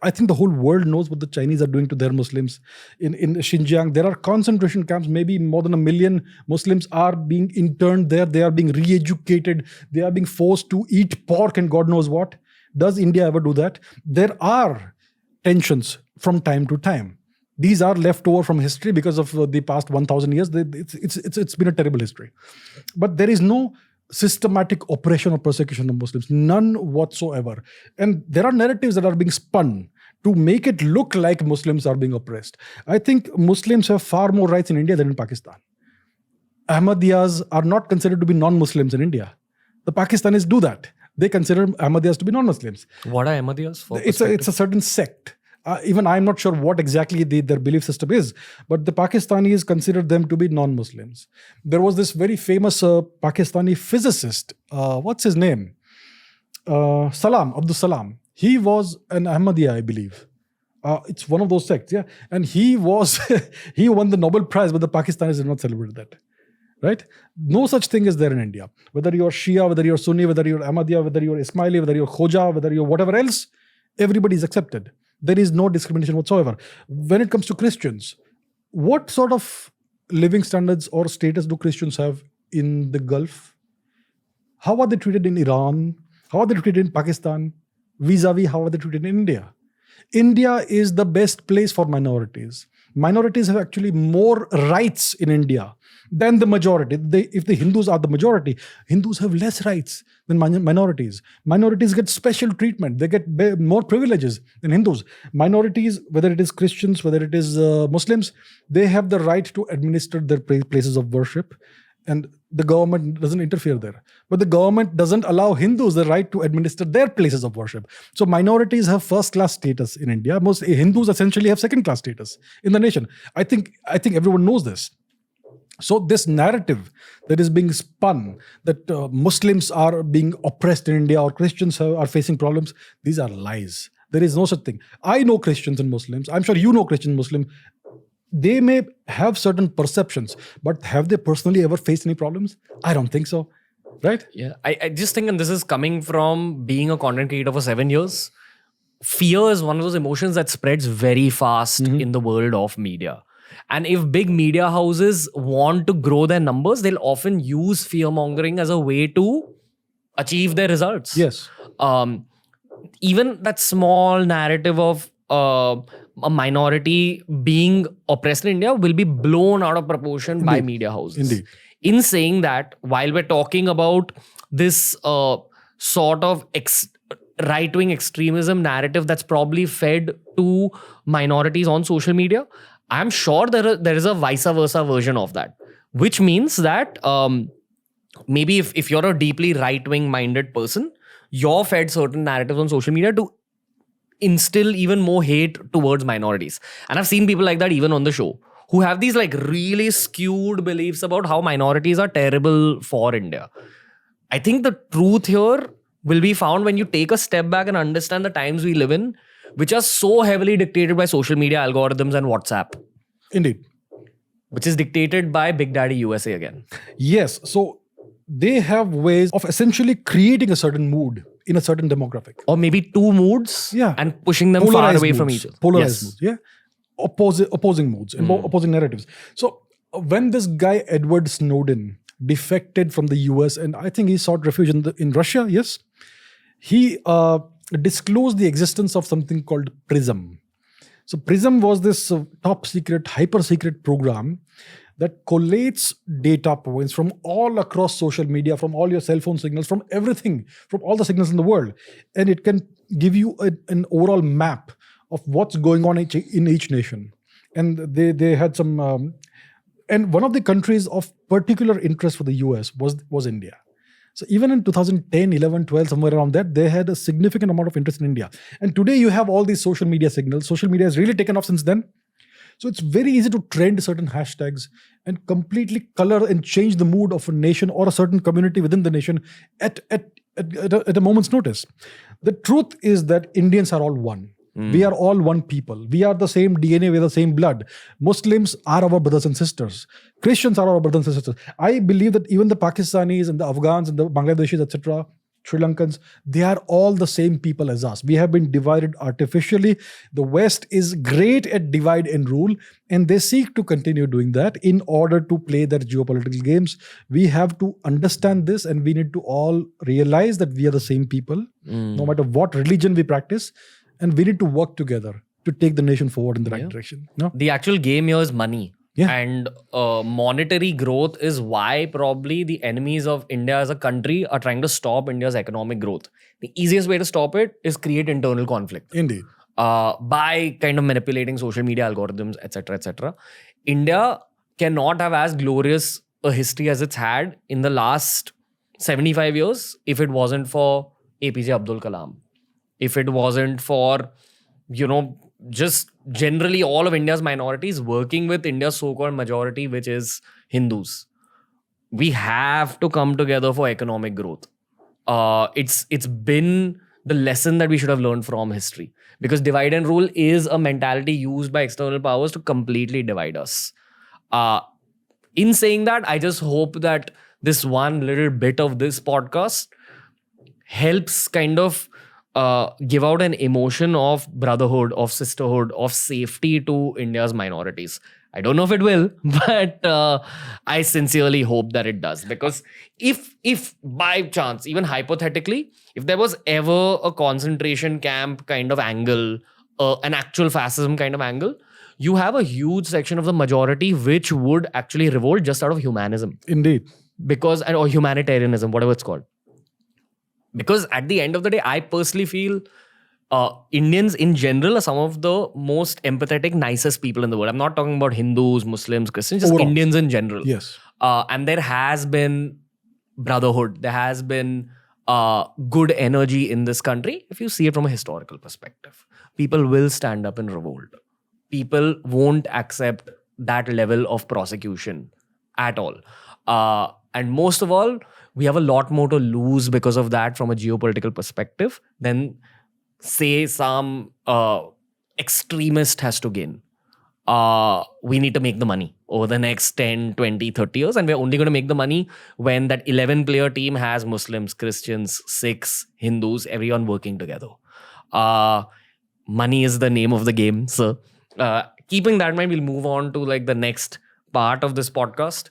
I think the whole world knows what the Chinese are doing to their Muslims. In Xinjiang, there are concentration camps. Maybe more than 1 million Muslims are being interned there. They are being re-educated. They are being forced to eat pork and God knows what. Does India ever do that? There are tensions from time to time. These are left over from history because of the past 1,000 years. It's been a terrible history. But there is no systematic oppression or persecution of Muslims, none whatsoever. And there are narratives that are being spun to make it look like Muslims are being oppressed. I think Muslims have far more rights in India than in Pakistan. Ahmadiyas are not considered to be non-Muslims in India. The Pakistanis do that. They consider Ahmadiyas to be non-Muslims. What are Ahmadiyas for? It's a certain sect. Even I'm not sure what exactly their belief system is, but the Pakistanis consider them to be non-Muslims. There was this very famous Pakistani physicist, what's his name? Abdul Salam. He was an Ahmadiyya, I believe. It's one of those sects, yeah. And he won the Nobel Prize, but the Pakistanis did not celebrate that. Right? No such thing is there in India. Whether you're Shia, whether you're Sunni, whether you're Ahmadiyya, whether you're Ismaili, whether you're Khoja, whether you're whatever else, everybody is accepted. There is no discrimination whatsoever. When it comes to Christians, what sort of living standards or status do Christians have in the Gulf? How are they treated in Iran? How are they treated in Pakistan? Vis-a-vis, how are they treated in India? India is the best place for minorities. Minorities have actually more rights in India than the majority. If the Hindus are the majority, Hindus have less rights than minorities. Minorities get special treatment. They get more privileges than Hindus. Minorities, whether it is Christians, whether it is Muslims, they have the right to administer their places of worship, and the government doesn't interfere there. But the government doesn't allow Hindus the right to administer their places of worship. So minorities have first-class status in India. Most Hindus essentially have second-class status in the nation. I think everyone knows this. So this narrative that is being spun, that Muslims are being oppressed in India or Christians are facing problems, these are lies. There is no such thing. I know Christians and Muslims. I'm sure you know Christian Muslim. They may have certain perceptions, but have they personally ever faced any problems? I don't think so. Right? Yeah. I just think, and this is coming from being a content creator for 7 years, fear is one of those emotions that spreads very fast in the world of media. And if big media houses want to grow their numbers, they'll often use fear-mongering as a way to achieve their results. Yes. Even that small narrative of a minority being oppressed in India will be blown out of proportion by media houses. Indeed. In saying that, while we're talking about this sort of right-wing extremism narrative that's probably fed to minorities on social media, I'm sure there is a vice versa version of that, which means that maybe if you're a deeply right-wing minded person, you're fed certain narratives on social media to instill even more hate towards minorities. And I've seen people like that even on the show, who have these like really skewed beliefs about how minorities are terrible for India. I think the truth here will be found when you take a step back and understand the times we live in, which are so heavily dictated by social media algorithms and WhatsApp, Indeed. which is dictated by Big Daddy USA again. Yes. So they have ways of essentially creating a certain mood in a certain demographic. Or maybe two moods Yeah. and pushing them far Polarized away from moods. each other. Polarized Yes. moods. Yeah. Opposing moods, opposing narratives. So when this guy Edward Snowden defected from the US, and I think he sought refuge in Russia, yes, he disclosed the existence of something called PRISM. So PRISM was this top secret, hyper secret program that collates data points from all across social media, from all your cell phone signals, from everything, from all the signals in the world. And it can give you an overall map of what's going on in each nation. And they had some, and one of the countries of particular interest for the US was India. So even in 2010, 11, 12, somewhere around that, they had a significant amount of interest in India. And today you have all these social media signals. Social media has really taken off since then. So it's very easy to trend certain hashtags and completely color and change the mood of a nation or a certain community within the nation at a moment's notice. The truth is that Indians are all one. We are all one people. We are the same DNA, we are the same blood. Muslims are our brothers and sisters. Christians are our brothers and sisters. I believe that even the Pakistanis and the Afghans and the Bangladeshis, etc., Sri Lankans, they are all the same people as us. We have been divided artificially. The West is great at divide and rule, and they seek to continue doing that in order to play their geopolitical games. We have to understand this, and we need to all realize that we are the same people, no matter what religion we practice, and we need to work together to take the nation forward in the right direction. No? The actual game here is money. Yeah. And monetary growth is why probably the enemies of India as a country are trying to stop India's economic growth. The easiest way to stop it is create internal conflict. Indeed. By kind of manipulating social media algorithms, etc., etc. India cannot have as glorious a history as it's had in the last 75 years if it wasn't for APJ Abdul Kalam. If it wasn't for, just generally all of India's minorities working with India's so-called majority, which is Hindus. We have to come together for economic growth. It's been the lesson that we should have learned from history, because divide and rule is a mentality used by external powers to completely divide us. In saying that, I just hope that this one little bit of this podcast helps kind of give out an emotion of brotherhood, of sisterhood, of safety to India's minorities. I don't know if it will, but I sincerely hope that it does. Because if by chance, even hypothetically, if there was ever a concentration camp kind of angle, an actual fascism kind of angle, you have a huge section of the majority which would actually revolt just out of humanism. Indeed. Or humanitarianism, whatever it's called. Because at the end of the day, I personally feel Indians in general are some of the most empathetic, nicest people in the world. I'm not talking about Hindus, Muslims, Christians, just Overall. Indians in general. Yes. And there has been brotherhood. There has been good energy in this country. If you see it from a historical perspective, people will stand up and revolt. People won't accept that level of prosecution at all. And most of all, we have a lot more to lose because of that from a geopolitical perspective than, say, some extremist has to gain. We need to make the money over the next 10, 20, 30 years. And we're only going to make the money when that 11-player team has Muslims, Christians, Sikhs, Hindus, everyone working together. Money is the name of the game. So keeping that in mind, we'll move on to like the next part of this podcast.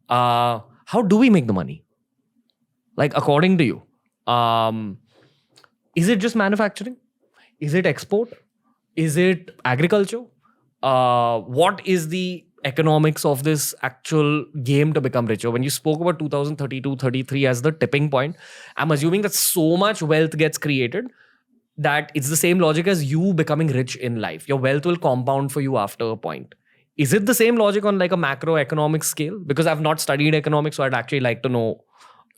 How do we make the money? Like, according to you, is it just manufacturing? Is it export? Is it agriculture? What is the economics of this actual game to become richer? When you spoke about 2032, 33 as the tipping point, I'm assuming that so much wealth gets created that it's the same logic as you becoming rich in life. Your wealth will compound for you after a point. Is it the same logic on like a macroeconomic scale? Because I've not studied economics, so I'd actually like to know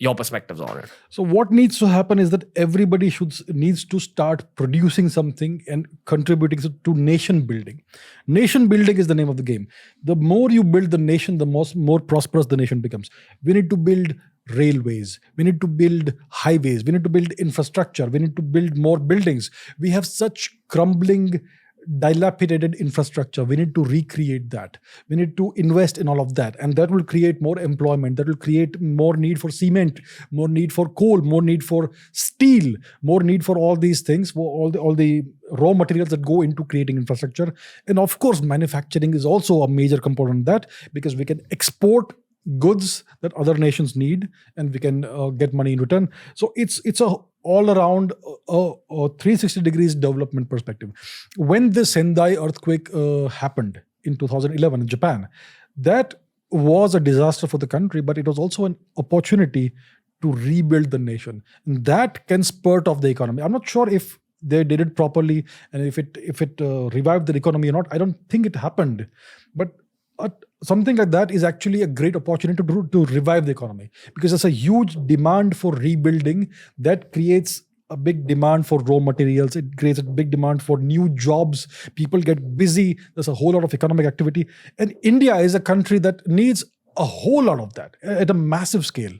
your perspectives on it. So what needs to happen is that everybody needs to start producing something and contributing to nation building. Nation building is the name of the game. The more you build the nation, the more prosperous the nation becomes. We need to build railways. We need to build highways. We need to build infrastructure. We need to build more buildings. We have such crumbling, dilapidated infrastructure. We need to recreate that. We need to invest in all of that, and that will create more employment. That will create more need for cement, more need for coal, more need for steel, more need for all these things, for all the raw materials that go into creating infrastructure. And of course, manufacturing is also a major component of that, because we can export goods that other nations need, and we can get money in return. So it's a all around a 360 degrees development perspective. When the Sendai earthquake happened in 2011 in Japan, that was a disaster for the country, but it was also an opportunity to rebuild the nation. And that can spurt off the economy. I'm not sure if they did it properly and if it revived the economy or not. I don't think it happened. But something like that is actually a great opportunity to revive the economy, because there's a huge demand for rebuilding that creates a big demand for raw materials. It creates a big demand for new jobs. People get busy. There's a whole lot of economic activity. And India is a country that needs a whole lot of that at a massive scale,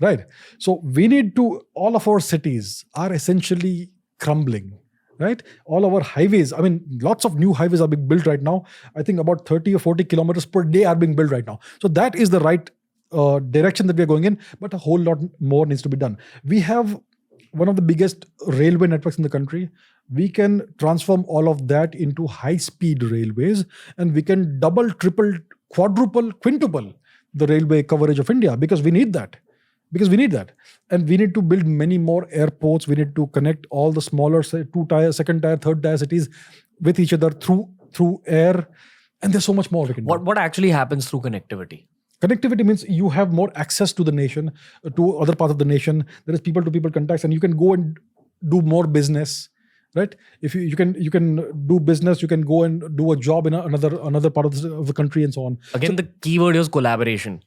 right? So we need to, all of our cities are essentially crumbling. Right? All our highways, I mean, lots of new highways are being built right now. I think about 30 or 40 kilometers per day are being built right now. So that is the right direction that we are going in, but a whole lot more needs to be done. We have one of the biggest railway networks in the country. We can transform all of that into high-speed railways, and we can double, triple, quadruple, quintuple the railway coverage of India, because we need that. And we need to build many more airports. We need to connect all the smaller two-tier, second-tier, third-tier cities with each other through air. And there's so much more we can do. What actually happens through connectivity? Connectivity means you have more access to the nation, to other parts of the nation. There is people-to-people contacts, and you can go and do more business. Right? If you can do business, you can go and do a job in another part of the country, and so on. Again, the keyword is collaboration.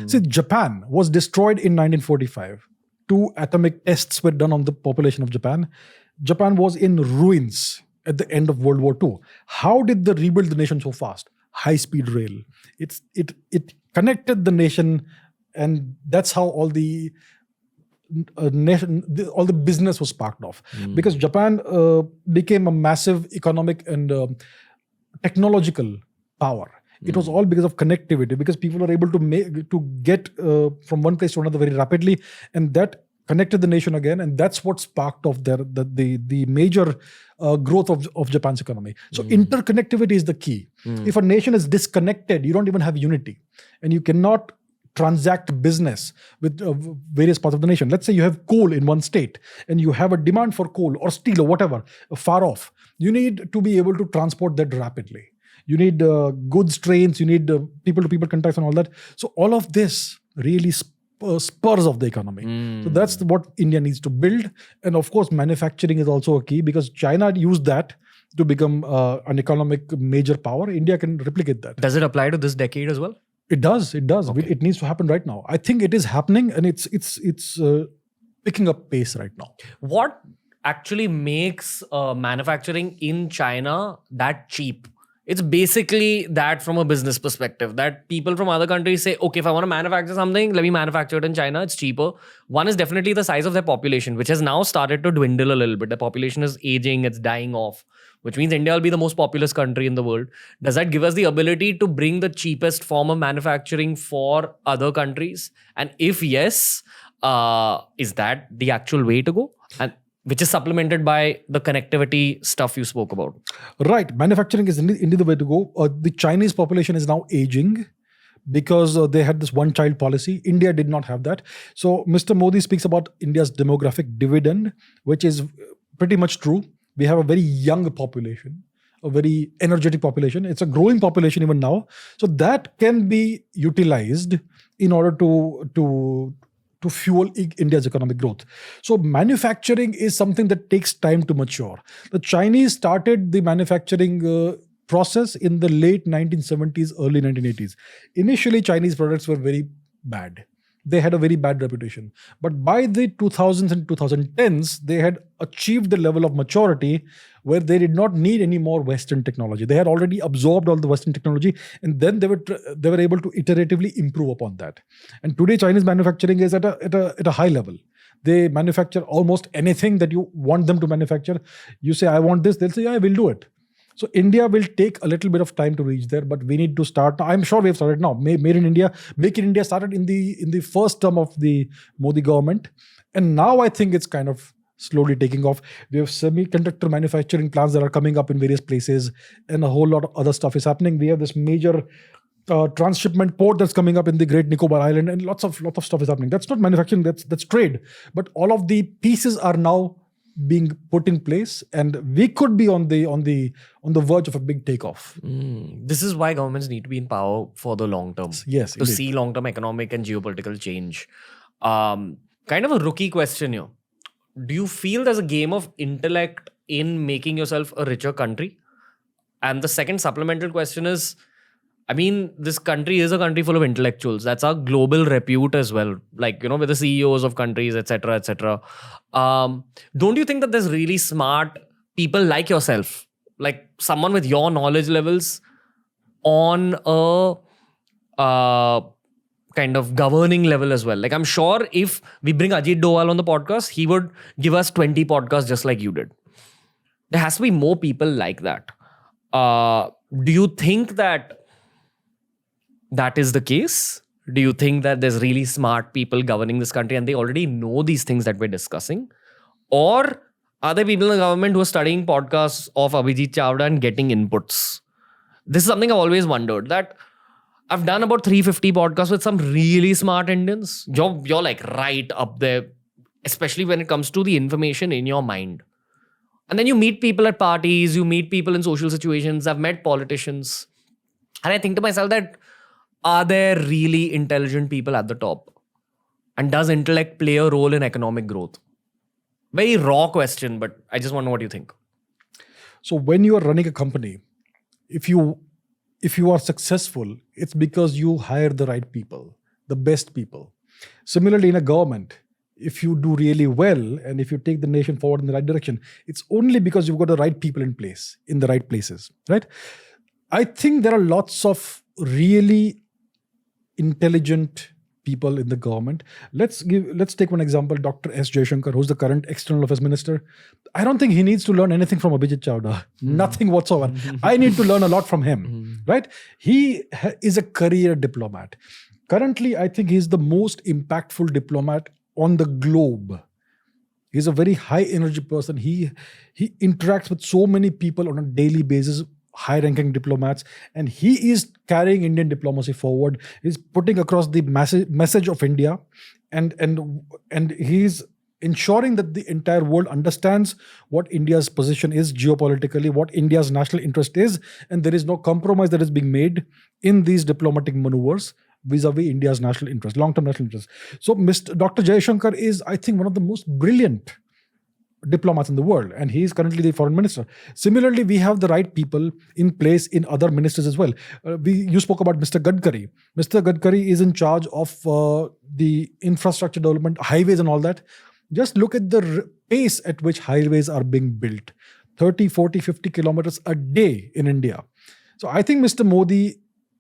See, Japan was destroyed in 1945. 2 atomic tests were done on the population of Japan. Japan was in ruins at the end of World War II. How did they rebuild the nation so fast? High-speed rail. It connected the nation, and that's how all the business was sparked off, because Japan became a massive economic and technological power. It was all because of connectivity, because people were able to get from one place to another very rapidly, and that connected the nation again, and that's what sparked off the major growth of Japan's economy. So interconnectivity is the key. If a nation is disconnected, you don't even have unity, and you cannot transact business with various parts of the nation. Let's say you have coal in one state, and you have a demand for coal or steel or whatever far off. You need to be able to transport that rapidly. You need goods trains, you need people-to-people contacts and all that. So all of this really spurs of the economy. So that's what India needs to build. And of course, manufacturing is also a key, because China used that to become an economic major power. India can replicate that. Does it apply to this decade as well? It does. Okay. It needs to happen right now. I think it is happening, and it's picking up pace right now. What actually makes manufacturing in China that cheap? It's basically that from a business perspective, that people from other countries say, okay, if I want to manufacture something, let me manufacture it in China. It's cheaper. One is definitely the size of their population, which has now started to dwindle a little bit. The population is aging, it's dying off, which means India will be the most populous country in the world. Does that give us the ability to bring the cheapest form of manufacturing for other countries? And if yes, is that the actual way to go? And which is supplemented by the connectivity stuff you spoke about. Right. Manufacturing is indeed the way to go. The Chinese population is now aging because they had this one-child policy. India did not have that. So Mr. Modi speaks about India's demographic dividend, which is pretty much true. We have a very young population, a very energetic population. It's a growing population even now. So that can be utilized in order to fuel India's economic growth. So manufacturing is something that takes time to mature. The Chinese started the manufacturing process in the late 1970s, early 1980s. Initially, Chinese products were very bad. they had a very bad reputation. But by the 2000s and 2010s, they had achieved the level of maturity where they did not need any more Western technology. They had already absorbed all the Western technology, and then they were able to iteratively improve upon that. And today, Chinese manufacturing is at a high level. They manufacture almost anything that you want them to manufacture. You say, I want this, they'll say, yeah, we'll do it. So India will take a little bit of time to reach there, but we need to start. I'm sure we have started now. Made in India, Make in India started in the first term of the Modi government, and now I think it's kind of slowly taking off. We have semiconductor manufacturing plants that are coming up in various places, and a whole lot of other stuff is happening. We have this major transshipment port that's coming up in the Great Nicobar Island, and lots of stuff is happening. That's not manufacturing, that's trade. But all of the pieces are now being put in place, and we could be on the verge of a big takeoff. This is why governments need to be in power for the long term. Yes, to indeed. see long term economic and geopolitical change. Kind of a rookie question here. Do you feel there's a game of intellect in making yourself a richer country? And the second supplemental question is, I mean, this country is a country full of intellectuals. That's our global repute as well. Like, with the CEOs of countries, etc., etc. Don't you think that there's really smart people like yourself, like someone with your knowledge levels on a kind of governing level as well? Like, I'm sure if we bring Ajit Doval on the podcast, he would give us 20 podcasts just like you did. There has to be more people like that. Do you think that is the case? Do you think that there's really smart people governing this country and they already know these things that we're discussing? Or are there people in the government who are studying podcasts of Abhijit Chavda and getting inputs? This is something I've always wondered, that I've done about 350 podcasts with some really smart Indians. You're like right up there, especially when it comes to the information in your mind. And then you meet people at parties, you meet people in social situations. I've met politicians. And I think to myself that, are there really intelligent people at the top? And does intellect play a role in economic growth? Very raw question, but I just want to know what you think. So when you are running a company, if you are successful, it's because you hire the right people, the best people. Similarly, in a government, if you do really well and if you take the nation forward in the right direction, it's only because you've got the right people in place, in the right places, right? I think there are lots of really intelligent people in the government. Let's take one example, Dr. S. Jaishankar, who's the current External Affairs Minister. I don't think he needs to learn anything from Abhijit Chavda. Nothing whatsoever. I need to learn a lot from him, right? He is a career diplomat. Currently, I think he's the most impactful diplomat on the globe. He's a very high energy person. He interacts with so many people on a daily basis, high-ranking diplomats, and he is carrying Indian diplomacy forward. He's putting across the message of India, and he's ensuring that the entire world understands what India's position is geopolitically, what India's national interest is, and there is no compromise that is being made in these diplomatic maneuvers vis-a-vis India's national interest, long-term national interest. So Dr. Jaishankar is, I think, one of the most brilliant diplomats in the world, and he is currently the foreign minister. Similarly, we have the right people in place in other ministers as well. You spoke about Mr. Gadkari. Mr. Gadkari is in charge of the infrastructure development, highways and all that. Just look at the pace at which highways are being built. 30, 40, 50 kilometers a day in India. So I think Mr. Modi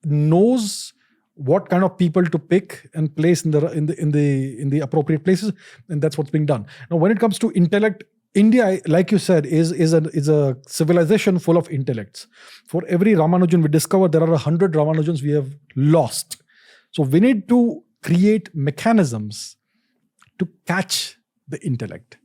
knows what kind of people to pick and place in the appropriate places, and that's what's being done. Now, when it comes to intellect, India, like you said, is a civilization full of intellects. For every Ramanujan we discover, there are 100 Ramanujans we have lost. So we need to create mechanisms to catch the intellect.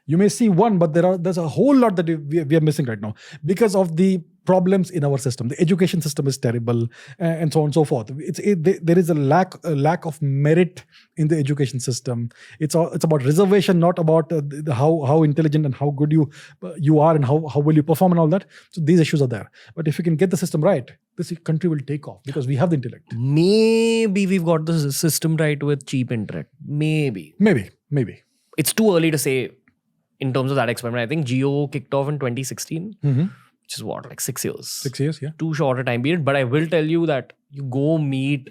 You may see one, but there's a whole lot that we are missing right now because of the problems in our system. The education system is terrible, and so on and so forth. There is a lack of merit in the education system. It's about reservation, not about how intelligent and how good you are and how will you perform and all that. So these issues are there. But if you can get the system right, this country will take off because we have the intellect. Maybe we've got the system right with cheap internet. Maybe. It's too early to say in terms of that experiment. I think Geo kicked off in 2016. Which is what, like 6 years? 6 years, yeah. Too short a time period. But I will tell you that you go meet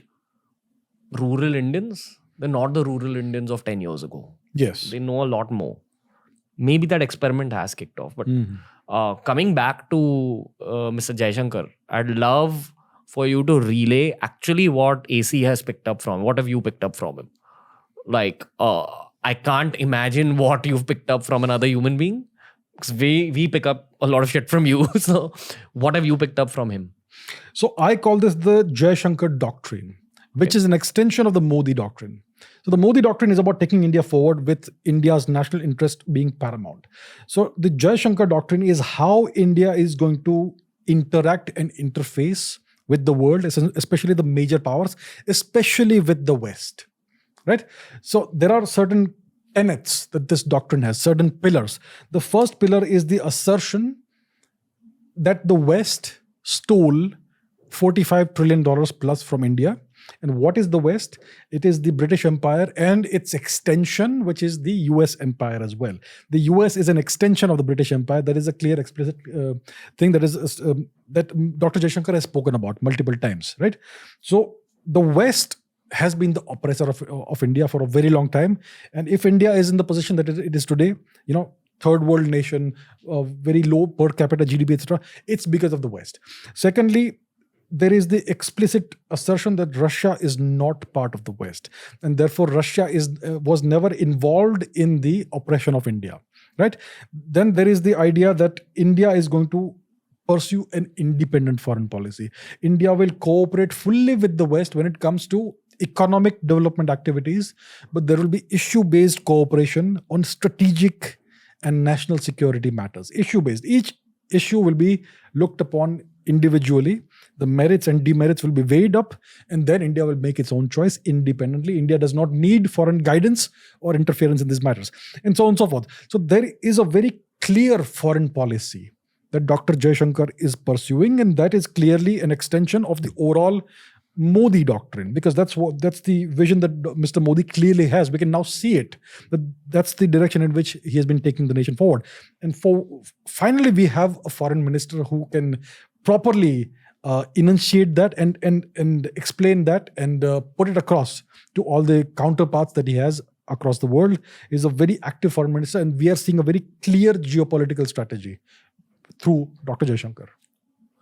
rural Indians, They're not the rural Indians of 10 years ago. Yes. They know a lot more. Maybe that experiment has kicked off. But coming back to Mr. Jaishankar, I'd love for you to relay actually what AC has picked up from. What have you picked up from him? Like, I can't imagine what you've picked up from another human being. Because we pick up a lot of shit from you. So what have you picked up from him? So I call this the Jaishankar doctrine, which is an extension of the Modi doctrine. So the Modi doctrine is about taking India forward with India's national interest being paramount. So the Jaishankar doctrine is how India is going to interact and interface with the world, especially the major powers, especially with the West, right? So there are certain tenets that this doctrine has, certain pillars. The first pillar is the assertion that the West stole $45 trillion plus from India. And what is the West? It is the British Empire and its extension, which is the US Empire as well. The US is an extension of the British Empire. That is a clear, explicit thing that is that Dr. Jaishankar has spoken about multiple times, right? So the West has been the oppressor of India for a very long time. And if India is in the position that it is today, third world nation, very low per capita GDP, etc., it's because of the West. Secondly, there is the explicit assertion that Russia is not part of the West, and therefore Russia was never involved in the oppression of India, right? Then there is the idea that India is going to pursue an independent foreign policy. India will cooperate fully with the West when it comes to economic development activities, but there will be issue-based cooperation on strategic and national security matters. Issue-based. Each issue will be looked upon individually. The merits and demerits will be weighed up, and then India will make its own choice independently. India does not need foreign guidance or interference in these matters, and so on and so forth. So there is a very clear foreign policy that Dr. Jaishankar is pursuing, and that is clearly an extension of the overall Modi doctrine, because that's the vision that Mr. Modi clearly has. We can now see it. That's the direction in which he has been taking the nation forward. And finally, we have a foreign minister who can properly enunciate that and explain that and put it across to all the counterparts that he has across the world. He's a very active foreign minister, and we are seeing a very clear geopolitical strategy through Dr. Jaishankar.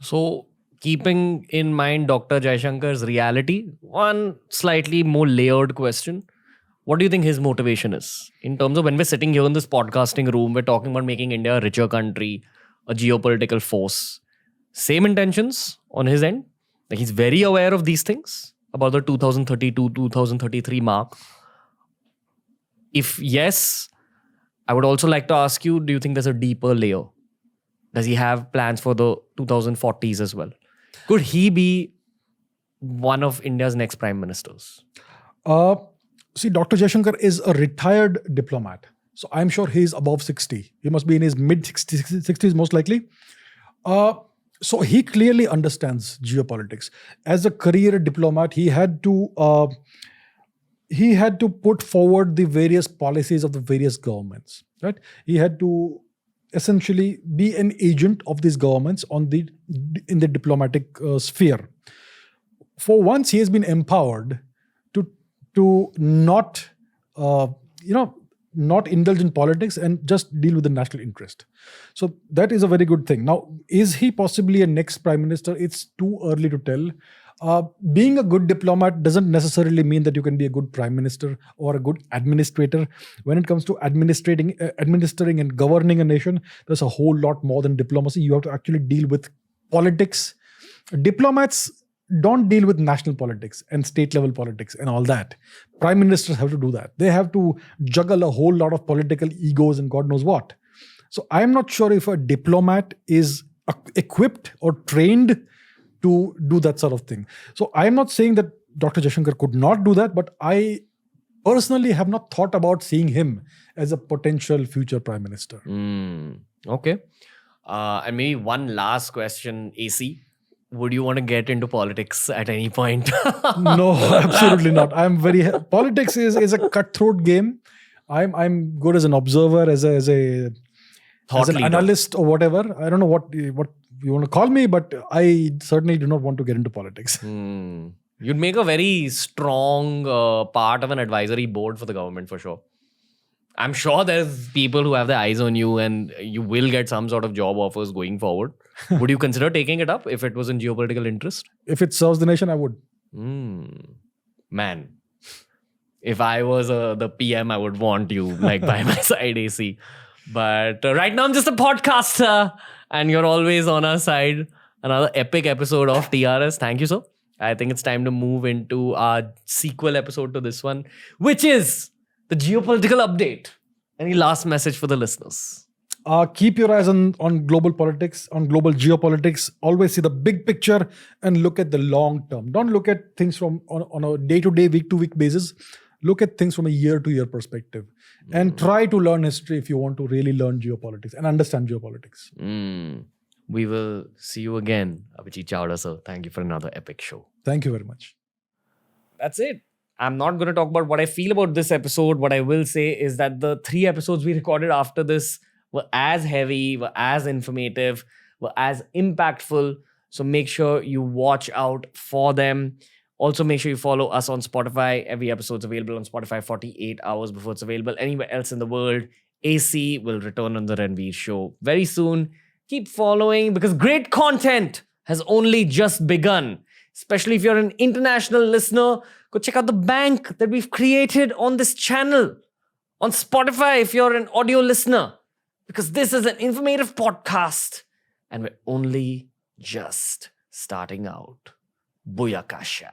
So, keeping in mind Dr. Jaishankar's reality, one slightly more layered question. What do you think his motivation is? In terms of when we're sitting here in this podcasting room, we're talking about making India a richer country, a geopolitical force. Same intentions on his end? Like, he's very aware of these things about the 2032, 2033 mark. If yes, I would also like to ask you, do you think there's a deeper layer? Does he have plans for the 2040s as well? Could he be one of India's next prime ministers? See, Dr. Jaishankar is a retired diplomat. So I'm sure he's above 60. He must be in his mid-60s most likely. So he clearly understands geopolitics. As a career diplomat, he had to put forward the various policies of the various governments, right? He had to essentially be an agent of these governments in the diplomatic sphere. For once, he has been empowered to not indulge in politics and just deal with the national interest. So that is a very good thing. Now, is he possibly a next prime minister? It's too early to tell. Being a good diplomat doesn't necessarily mean that you can be a good prime minister or a good administrator. When it comes to administering and governing a nation, there's a whole lot more than diplomacy. You have to actually deal with politics. Diplomats don't deal with national politics and state level politics and all that. Prime ministers have to do that. They have to juggle a whole lot of political egos and God knows what. So I'm not sure if a diplomat is equipped or trained to do that sort of thing. So I'm not saying that Dr. Jaishankar could not do that, but I personally have not thought about seeing him as a potential future prime minister. Okay. And maybe one last question, AC. Would you want to get into politics at any point? No, absolutely not. Politics is a cutthroat game. I'm good as an observer, as an analyst or whatever. I don't know what you want to call me, but I certainly do not want to get into politics. You'd make a very strong part of an advisory board for the government for sure. I'm sure there's people who have their eyes on you and you will get some sort of job offers going forward. Would you consider taking it up if it was in geopolitical interest? If it serves the nation, I would. Man, if I was the PM, I would want you like by my side, AC. But right now I'm just a podcaster and you're always on our side. Another epic episode of TRS. Thank you, sir. I think it's time to move into our sequel episode to this one, which is the geopolitical update. Any last message for the listeners? Keep your eyes on global politics, on global geopolitics. Always see the big picture and look at the long term. Don't look at things from on a day-to-day, week-to-week basis. Look at things from a year-to-year perspective. And try to learn history if you want to really learn geopolitics and understand geopolitics. We will see you again, Abhijit Chavda, sir. Thank you for another epic show. Thank you very much. That's it. I'm not going to talk about what I feel about this episode. What I will say is that the 3 episodes we recorded after this were as heavy, were as informative, were as impactful. So make sure you watch out for them. Also, make sure you follow us on Spotify. Every episode's available on Spotify 48 hours before it's available anywhere else in the world. AC will return on the Ranveer Show very soon. Keep following because great content has only just begun. Especially if you're an international listener, go check out the bank that we've created on this channel. On Spotify if you're an audio listener. Because this is an informative podcast and we're only just starting out. Booyakasha.